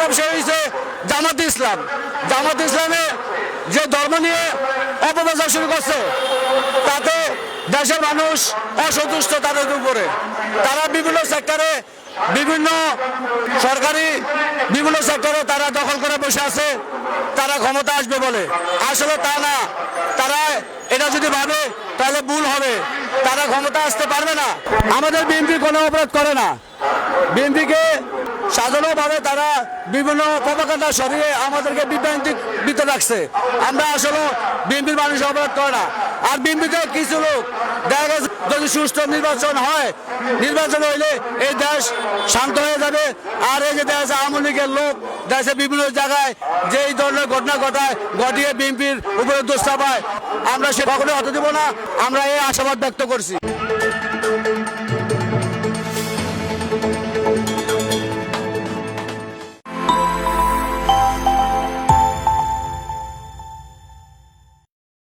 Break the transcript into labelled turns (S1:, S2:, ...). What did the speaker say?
S1: ব্যবসা হয়েছে জামাতে ইসলাম। জামাতে ইসলামে যে ধর্ম নিয়ে অপপ্রচার শুরু করছে, তাতে দেশের মানুষ অসন্তুষ্ট তাদের উপরে। তারা বিভিন্ন সেক্টরে, বিভিন্ন সরকারি বিভিন্ন সেক্টরে তারা দখল করে বসে আছে, তারা ক্ষমতা আসবে বলে। আসলে তা না, তারা এটা যদি ভাবে তাহলে ভুল হবে, তারা ক্ষমতা আসতে পারবে না। আমাদের বিএনপি কোনো অপরাধ করে না। বিএনপিকে সাধারণভাবে তারা বিভিন্ন প্রপাগান্ডা সরিয়ে আমাদেরকে বিভ্রান্তির ভিতরে রাখছে। আমরা আসলে বিএনপির মানুষ অপরাধ করে না। আর বিএনপিতে কিছু লোক দেখা গেছে যদি সুষ্ঠু নির্বাচন হয়, নির্বাচন হইলে এই দেশ শান্ত হয়ে যাবে। আর এই যে দেখা যাচ্ছে আওয়ামী লীগের লোক দেশে বিভিন্ন জায়গায় যে এই ধরনের ঘটনা ঘটিয়ে বিএনপির উপরে দোষ চাপায়, আমরা সে কখনোই হতে দেব না। আমরা এই আশাবাদ ব্যক্ত করছি।